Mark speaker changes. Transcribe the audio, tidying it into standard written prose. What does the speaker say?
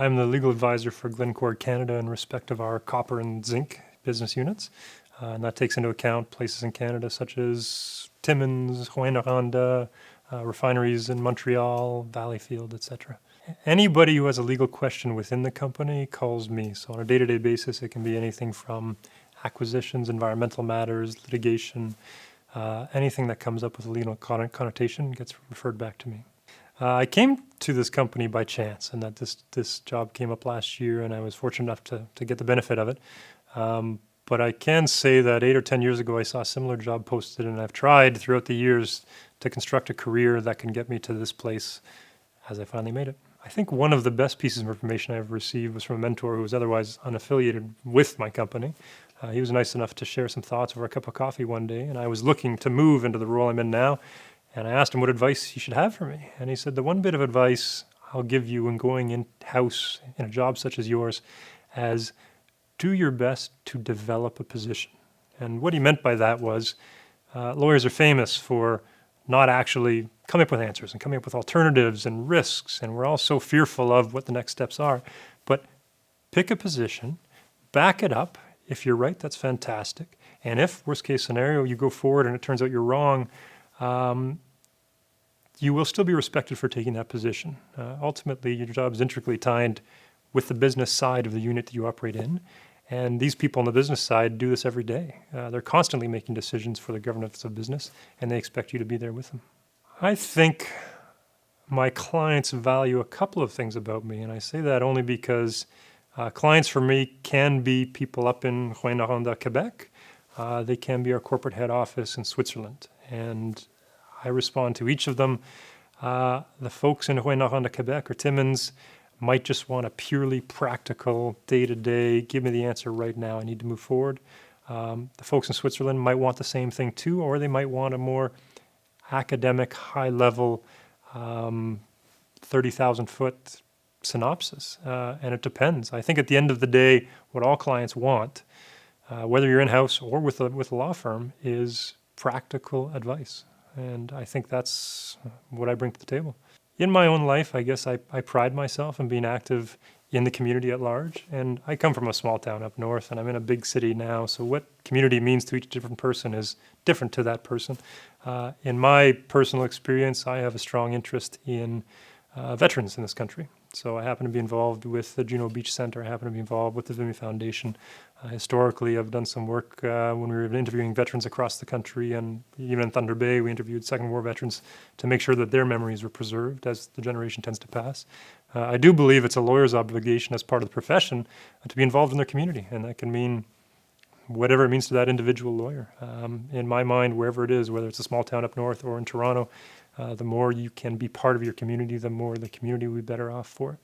Speaker 1: I'm the legal advisor for Glencore Canada in respect of our copper and zinc business units. And that takes into account places in Canada such as Timmins, Rouyn-Noranda, refineries in Montreal, Valleyfield, etc. Anybody who has a legal question within the company calls me. So on a day-to-day basis, it can be anything from acquisitions, environmental matters, litigation, anything that comes up with a legal connotation gets referred back to me. I came to this company by chance, and that this job came up last year, and I was fortunate enough to get the benefit of it. But I can say that 8 or 10 years ago, I saw a similar job posted, and I've tried throughout the years to construct a career that can get me to this place as I finally made it. I think one of the best pieces of information I've received was from a mentor who was otherwise unaffiliated with my company. He was nice enough to share some thoughts over a cup of coffee one day, and I was looking to move into the role I'm in now, and I asked him what advice he should have for me. And he said, the one bit of advice I'll give you when going in-house in a job such as yours as do your best to develop a position. And what he meant by that was lawyers are famous for not actually coming up with answers and coming up with alternatives and risks, and we're all so fearful of what the next steps are. But pick a position, back it up. If you're right, that's fantastic. And if, worst case scenario, you go forward and it turns out you're wrong, you will still be respected for taking that position. Ultimately, your job is intricately tied with the business side of the unit that you operate in. And these people on the business side do this every day. They're constantly making decisions for the governance of business, and they expect you to be there with them. I think my clients value a couple of things about me, and I say that only because clients for me can be people up in Rouyn-Noranda, Quebec. They can be our corporate head office in Switzerland, and I respond to each of them. The folks in Rouyn-Noranda, Quebec, or Timmins, might just want a purely practical, day-to-day, give me the answer right now, I need to move forward. The folks in Switzerland might want the same thing too, or they might want a more academic, high-level, 30,000-foot synopsis, and it depends. I think at the end of the day, what all clients want, whether you're in-house or with a law firm, is practical advice, and I think that's what I bring to the table. In my own life, I guess I pride myself in being active in the community at large. And I come from a small town up north, and I'm in a big city now. So what community means to each different person is different to that person. In my personal experience, I have a strong interest in veterans in this country. So I happen to be involved with the Juno Beach Center. I happen to be involved with the Vimy Foundation. Historically, I've done some work when we were interviewing veterans across the country, and even in Thunder Bay, we interviewed Second War veterans to make sure that their memories were preserved as the generation tends to pass. I do believe it's a lawyer's obligation as part of the profession to be involved in their community, and that can mean whatever it means to that individual lawyer. In my mind, wherever it is, whether it's a small town up north or in Toronto, the more you can be part of your community, the more the community will be better off for it.